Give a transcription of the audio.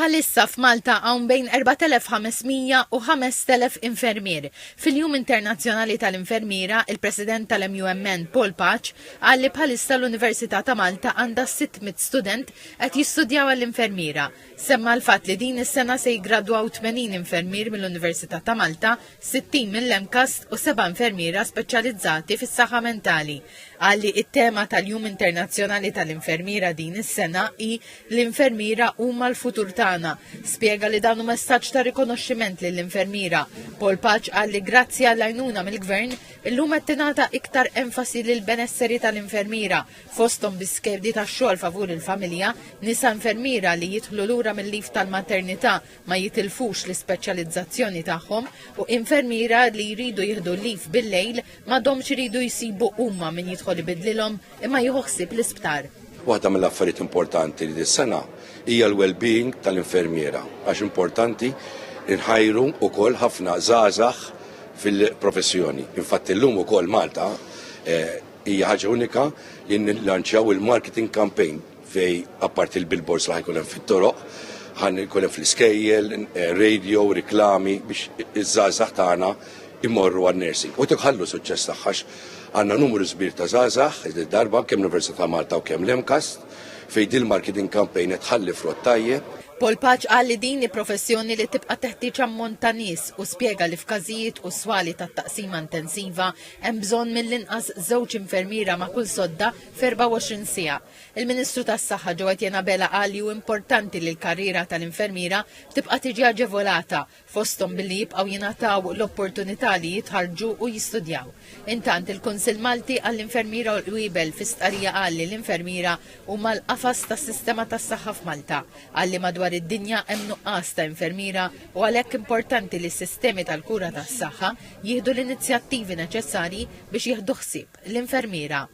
Bħalissa f'Malta hawn bejn 4500 u 5000 infermier. Fil-Jum Internazzjonali tal-Infermiera, il-President tal-MUMN Paul Paċ qal li bħalissa l-Università ta' Malta għandha 600 student qed jistudjaw għall-infermiera. Semma l-fatt li din is-sena se jiggradwaw 80 infermier mill-Università ta' Malta, 60 mill-MCAST u 7 infermiera speċjalizzati fis-saħħa mentali. Qal li it-tema tal-Jum Internazzjonali tal-Infermiera din is-sena hi l-infermiera huma l-futur tagħna. Spjega li dan hu messaġġ ta' rikonoxximent lill-infermiera. Paul Paċ qal li grazzi għall-għajnuna mill-Gvern illum qed tingħata iktar enfasi lil benesseri tal-infermiera fosthom biskedi tax-xogħol favur il-familja, nisa infermiera li jidħlu lura mill-lif tal-maternità ma jitilfux l-ispeċjalizzazzjoni tagħhom u infermiera li jridu jieħdu lif bil-lejl m'għadhomx iridu jsibu huma min jidħol ibidlilhom imma jieħu ħsieb l-isptar. Waħda mill-affarijiet importanti li dis-sena hija l-well-being tal-infermiera għax importanti nħajru wkoll ħafna żgħażagħ fil-professjoni. Infatti llum ukoll Malta hija ħaġa unika li nlanċjaw il-marketing campaign fej apparti il-billboards li ħajkun hemm fit-toroq ħan ikun hemm fl-iskejjel, radio, riklami biex iż-żgħażagħ tagħna imorru għan-nursing. U tikħallu suċċess tagħha għandna numru sbir ta' żgħażagħ id-darba kemm l-Università ta' Malta u kemm l-MCAST fejn il-marketing campaign qed tħalli frott tajjeb. Paul Paċ qal li din professjoni li tibqa' teħtieġ ammont ta' nies u spjega li f'każijiet u swali tat-taqsima intensiva hemm bżonn mill-inqas żewġ infermiera ma' kull sodda f'24 siegħa. Il-Ministru tas-Saħħa Ġewwed Bela qal li hu importanti li l-karriera tal-infermiera tibqa' tiġi aġevolata fosthom billi jibqgħu jingħataw l-opportunità li jitħarġu u jistudjaw. Intant il-Kunsill Malti għall-Infermiera u l-Qwiebel fi stqarrija qal li l-infermiera huma l-qafas tas-sistema tas-saħħa f'Malta. Qal li madwar id-dinja hemm nuqqas ta' infermiera u għalhekk importanti li s-sistemi tal-kura tas-saħħa jieħdu l-inizjattivi neċessarji biex jieħdu ħsieb l-infermiera.